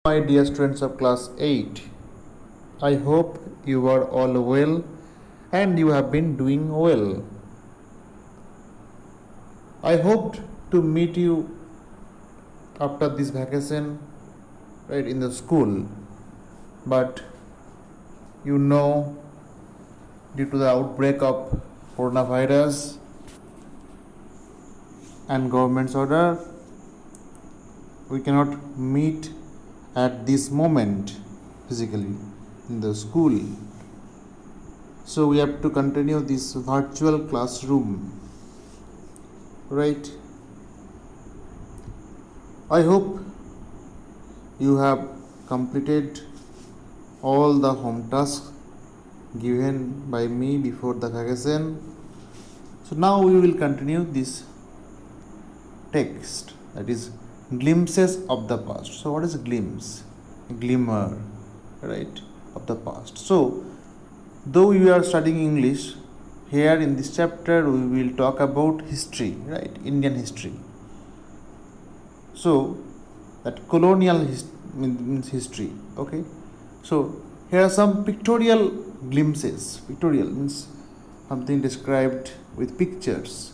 My dear students of class 8, I hope you are all well and you have been doing well. I hoped to meet you after this vacation right in the school, but you know, due to the outbreak of coronavirus and government's order, we cannot meet at this moment physically in the school. So we have to continue this virtual classroom, right? I hope you have completed all the home tasks given by me before the vacation. So now we will continue this text, that is glimpses of the past. So what is a glimpse? A glimmer, right, of the past. So though you are studying English, here in this chapter we will talk about history, right, Indian history. So that colonial means history, okay. So here are some pictorial glimpses. Pictorial means something described with pictures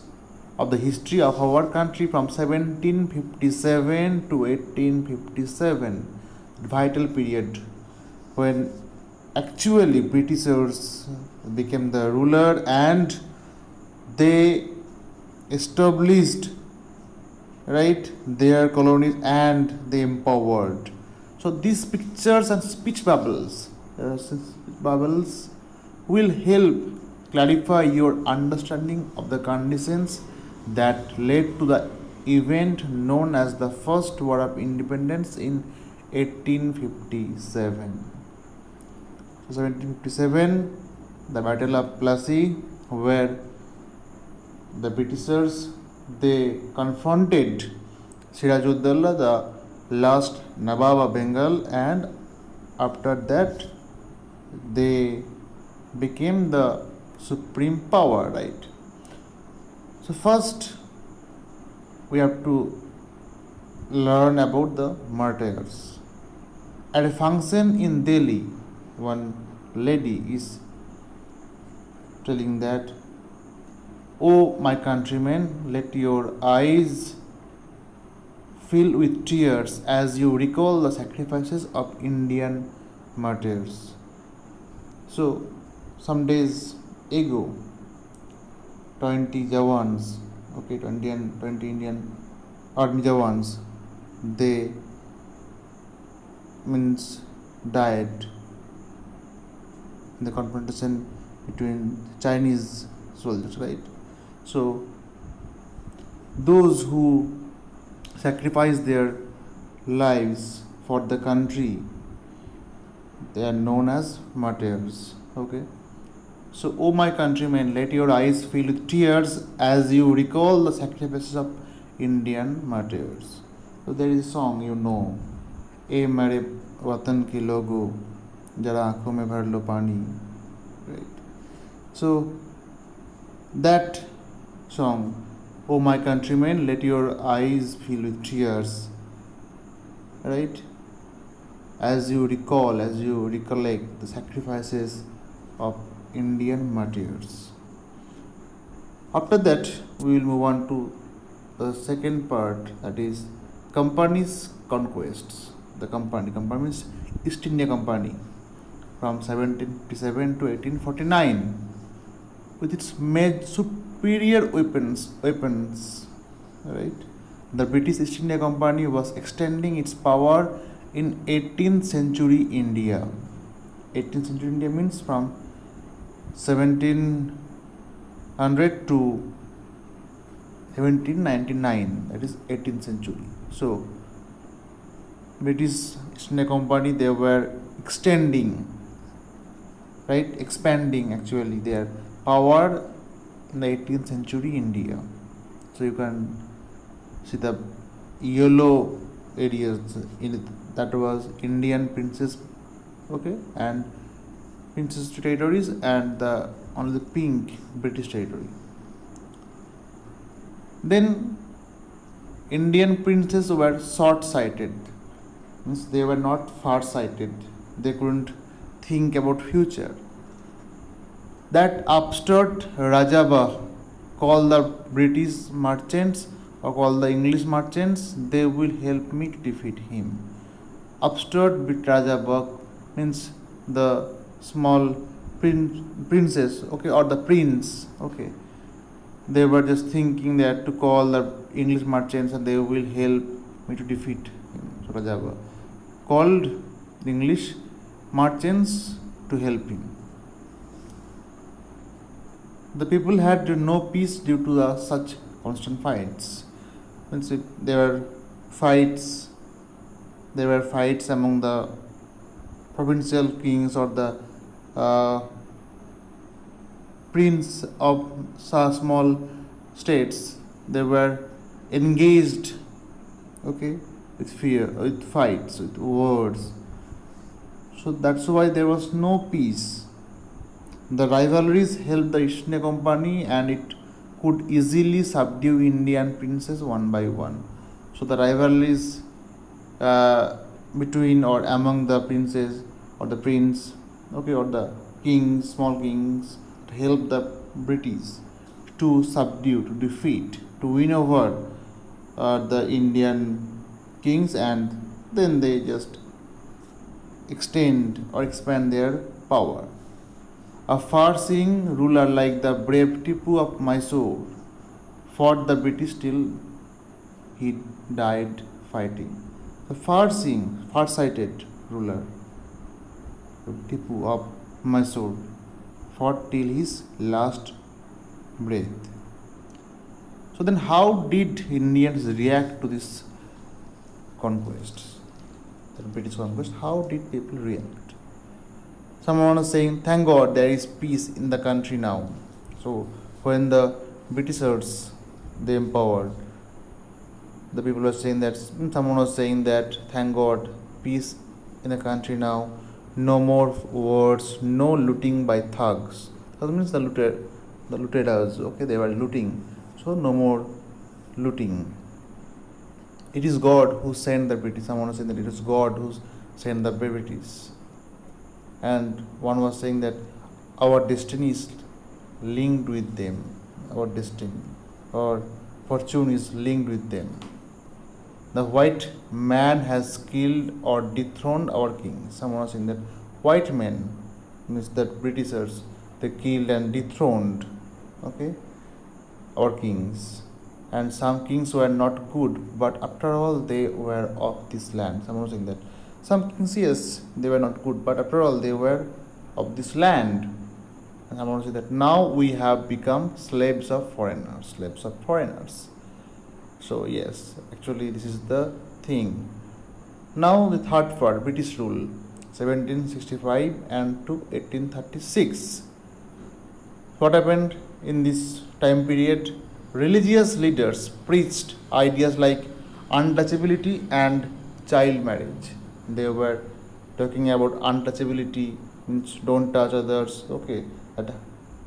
of the history of our country from 1757 to 1857, vital period when actually Britishers became the ruler and they established, right, their colonies and they empowered. So these pictures and speech bubbles will help clarify your understanding of the conditions that led to the event known as the First War of Independence in 1857. So 1757, the Battle of Plassey, where the Britishers they confronted Sirajuddaulah, the last Nawab of Bengal, and after that they became the supreme power, right? So first we have to learn about the martyrs. At a function in Delhi, one lady is telling that, "Oh, my countrymen, let your eyes fill with tears as you recall the sacrifices of Indian martyrs." So, some days ago, 20 Jawans, 20 Indian army Jawans, they died in the confrontation between Chinese soldiers, right? So those who sacrifice their lives for the country, they are known as martyrs, okay. So, "O my countrymen, let your eyes fill with tears as you recall the sacrifices of Indian martyrs." So there is a song, you know, "ए मेरे वतन के लोगों जरा आँखों में भर लो पानी," right? So that song, "Oh my countrymen, let your eyes fill with tears," right, as you recollect the sacrifices of Indian martyrs. After that, we will move on to the second part, that is company's conquests. The company means East India Company from 1757 to 1849 with its superior weapons, right? The British East India Company was extending its power in 18th century India. 18th century India means from 1700 to 1799, that is 18th century. So British East India Company, they were expanding actually their power in the 18th century India. So you can see the yellow areas in it, that was Indian Princess, okay, and Princess territories, and the only the pink British territory. Then Indian princes were short-sighted. Means they were not far-sighted. They couldn't think about future. That upstart Rajaba call the British merchants or call the English merchants, they will help me to defeat him. Upstart Rajaba means the small princess, okay, or the prince, okay. They were just thinking that to call the English merchants and they will help me to defeat him. So Rajaba called the English merchants to help him. The people had no peace due to such constant fights. Means there were fights among the provincial kings or the prince of small states. They were engaged, okay, with fear, with fights, with wars. So that's why there was no peace. The rivalries helped the East India Company and it could easily subdue Indian princes one by one. So the rivalries between or among the princes or the prince, okay, or the kings, small kings, to help the British to subdue, to defeat, to win over the Indian kings, and then they just extend or expand their power. A far-seeing ruler like the brave Tipu of Mysore fought the British till he died fighting. The far-seeing, far-sighted ruler Tipu of Mysore fought till his last breath. So then how did Indians react to this conquest, the British conquest? How did people react? Someone was saying, thank God there is peace in the country now. So when the Britishers they empowered, the people were saying that, someone was saying that, thank God, peace in the country now, no more wars, no looting by thugs. That means the looted, okay, they were looting. So no more looting. It is God who sent the British. Someone was saying that it is God who sent the British. And one was saying that our destiny is linked with them. Our destiny or fortune is linked with them. The white man has killed or dethroned our king. Someone was saying that white men, means that Britishers, they killed and dethroned, okay, our kings. And some kings were not good, but after all they were of this land. Someone was saying that some kings, yes, they were not good, but after all they were of this land. And I want to say that now we have become slaves of foreigners. So yes, actually this is the thing. Now the third part, British rule, 1765 and to 1836. What happened in this time period? Religious leaders preached ideas like untouchability and child marriage. They were talking about untouchability, means don't touch others, okay, at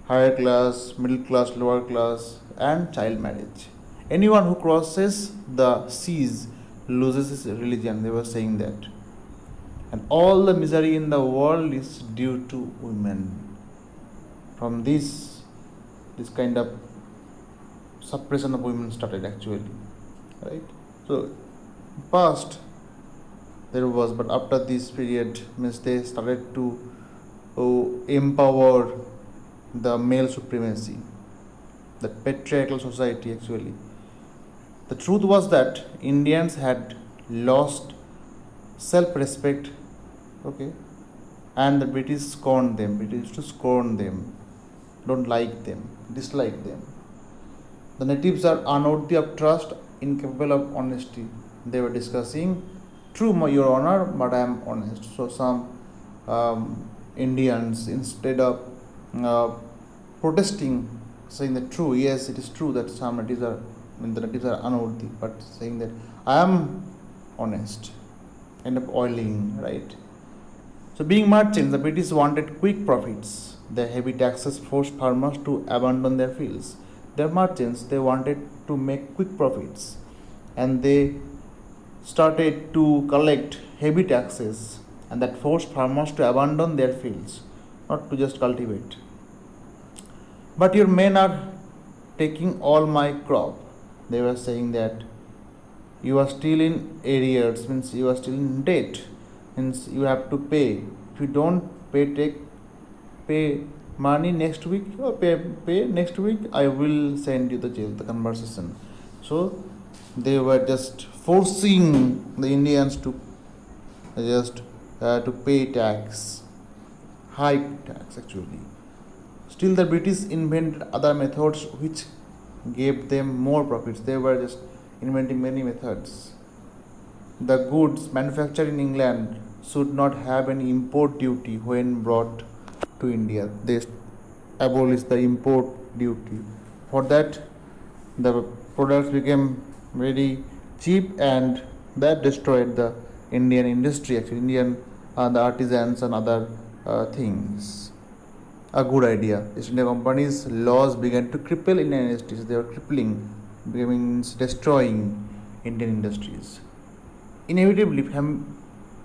higher class, middle class, lower class, and child marriage. Anyone who crosses the seas loses his religion, they were saying that. And all the misery in the world is due to women. From this kind of suppression of women started actually, right? So past there was, but after this period, means they started to empower the male supremacy, the patriarchal society actually. The truth was that Indians had lost self-respect, okay, and the British scorned them. British used to scorn them, don't like them, dislike them. The natives are unworthy of trust, incapable of honesty. They were discussing, true, your honor, but I am honest. So some Indians, instead of protesting, saying that true, yes, it is true that some natives are, the natives are unworthy, but saying that I am honest, end up oiling, right? So being merchants, the British wanted quick profits. Their heavy taxes forced farmers to abandon their fields. Their merchants, they wanted to make quick profits, and they started to collect heavy taxes, and that forced farmers to abandon their fields, not to just cultivate. But your men are taking all my crop. They were saying that you are still in arrears, means you are still in debt, means you have to pay. If you don't pay money next week or pay next week, I will send you the jail, the conversation. So they were just forcing the Indians to just to pay tax, high tax actually. Still, the British invented other methods which gave them more profits. They were just inventing many methods. The goods manufactured in England should not have any import duty when brought to India. They abolished the import duty. For that, the products became very cheap, and that destroyed the Indian industry, actually, Indian the artisans and other things. A good idea. East India Company's laws began to cripple Indian industries. They were crippling, means destroying Indian industries. Inevitably,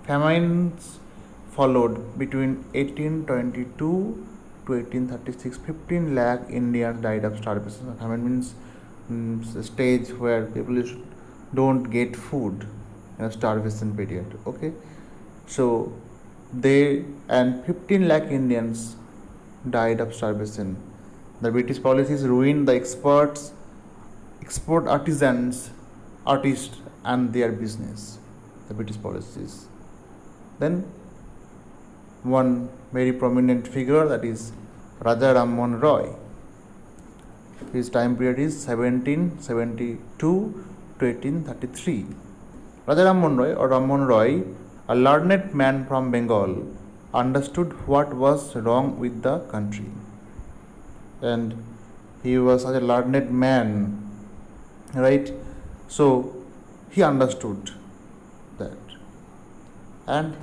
famines followed between 1822 to 1836. 15 lakh Indians died of starvation. Famine means a stage where people don't get food in a starvation period. Okay, so they and 15 lakh Indians died of starvation. The British policies ruined the export artisans, artists, and their business. The British policies. Then one very prominent figure, that is Raja Rammohn Roy. His time period is 1772 to 1833. Raja Rammohn Roy, or Rammohn Roy, a learned man from Bengal, understood what was wrong with the country. And he was such a learned man, right? So he understood that. And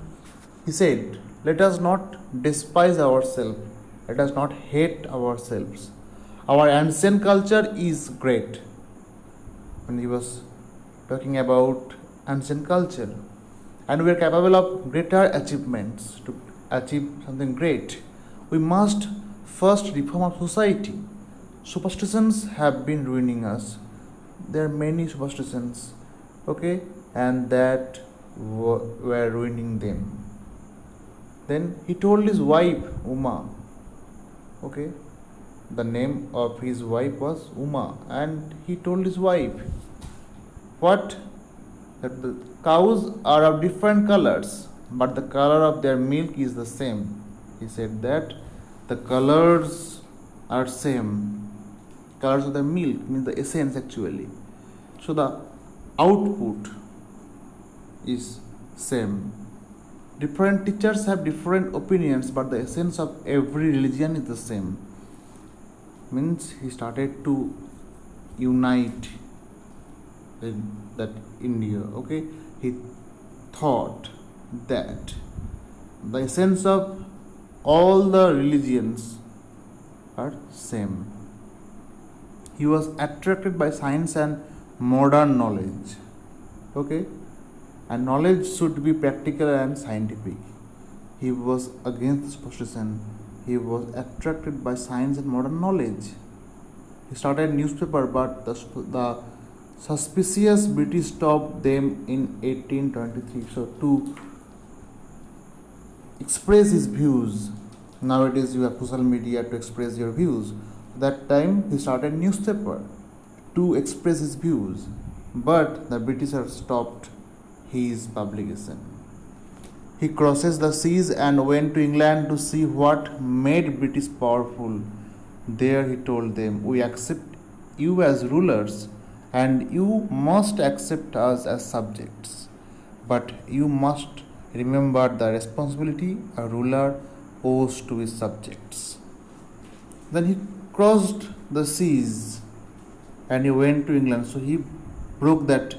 he said, let us not despise ourselves, let us not hate ourselves. Our ancient culture is great. When he was talking about ancient culture, and we are capable of greater achievements. To achieve something great, we must first reform our society. Superstitions have been ruining us. There are many superstitions, okay, and that were ruining them. Then he told his wife Uma, okay, the name of his wife was Uma, and he told his wife what, that the cows are of different colors, but the color of their milk is the same. He said that the colors are same. Colors of the milk means the essence actually. So the output is same. Different teachers have different opinions, but the essence of every religion is the same. Means he started to unite that India. Okay, he thought that the essence of all the religions are same. He was attracted by science and modern knowledge. Okay, and knowledge should be practical and scientific. He was against superstition. He was attracted by science and modern knowledge. He started a newspaper, but the suspicious British stopped them in 1823. So to express his views, nowadays you have social media to express your views. That time he started a newspaper to express his views, but the Britishers stopped his publication. He crosses the seas and went to England to see what made British powerful. There he told them, we accept you as rulers and you must accept us as subjects. But you must remember the responsibility a ruler owes to his subjects. Then he crossed the seas and he went to England. So he broke that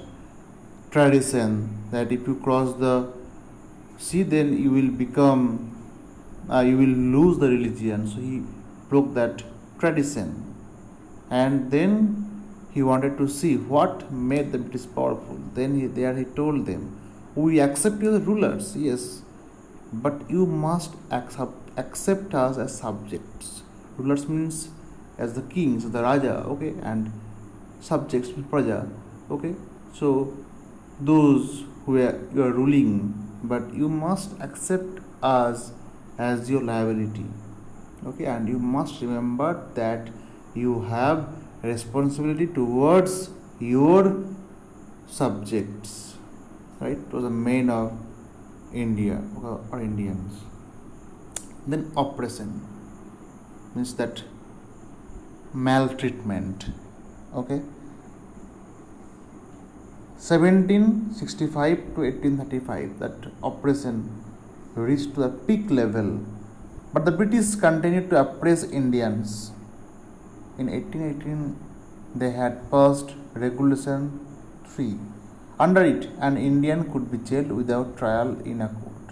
tradition that if you cross the sea, then you will lose the religion. So he broke that tradition, and then He wanted to see what made the British powerful. Then he told them, "We accept you as rulers, yes, but you must accept us as subjects." Rulers means as the kings, the Raja, okay, and subjects means Praja, okay. So those who you are ruling, but you must accept us as your liability, okay, and you must remember that you have responsibility towards your subjects, right? It was the main of India or Indians. Then oppression means that maltreatment, okay. 1765 to 1835, that oppression reached to a peak level, but the British continued to oppress Indians. In 1818, they had passed Regulation 3. Under it, an Indian could be jailed without trial in a court.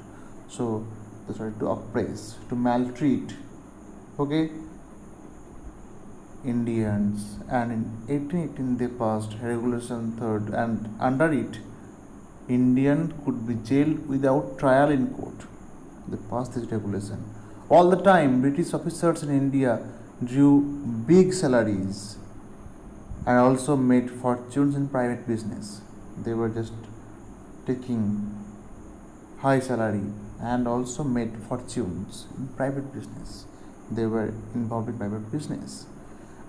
So they started to oppress, to maltreat, okay, Indians, and in 1818 they passed Regulation 3, and under it, Indian could be jailed without trial in court. They passed this regulation. All the time, British officers in India drew big salaries and also made fortunes in private business. They were just taking high salary and also made fortunes in private business. They were involved in private business.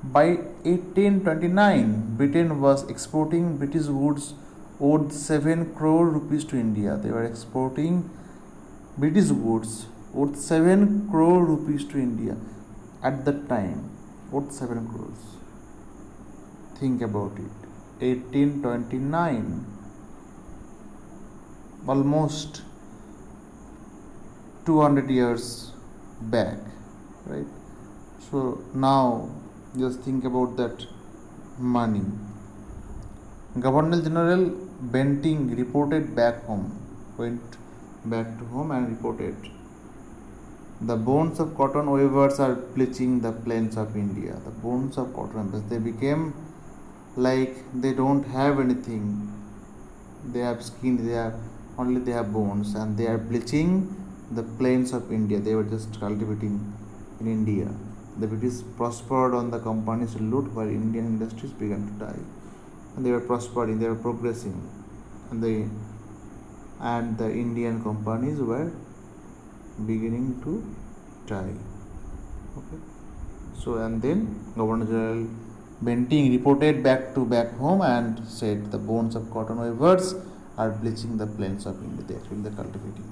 By 1829, Britain was exporting British goods worth 7 crore rupees to India. They were exporting British goods worth 7 crore rupees to India at that time. Worth 7 crores. Think about it. 1829, almost 200 years back, right? So now just think about that money. Governor General Bentinck reported back home, went back to home and reported, "The bones of cotton weavers are bleaching the plains of India." The bones of cotton weavers, they became like they don't have anything. They have skin, they have bones, and they are bleaching the plains of India. They were just cultivating in India. The British prospered on the company's loot, while Indian industries began to die. And they were prospering, they were progressing, and the Indian companies were beginning to die. Okay. So and then Governor General Bentinck reported back home and said, "The bones of cotton weavers are bleaching the plains of India." They are cultivating.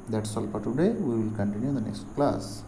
That's all for today. We will continue in the next class.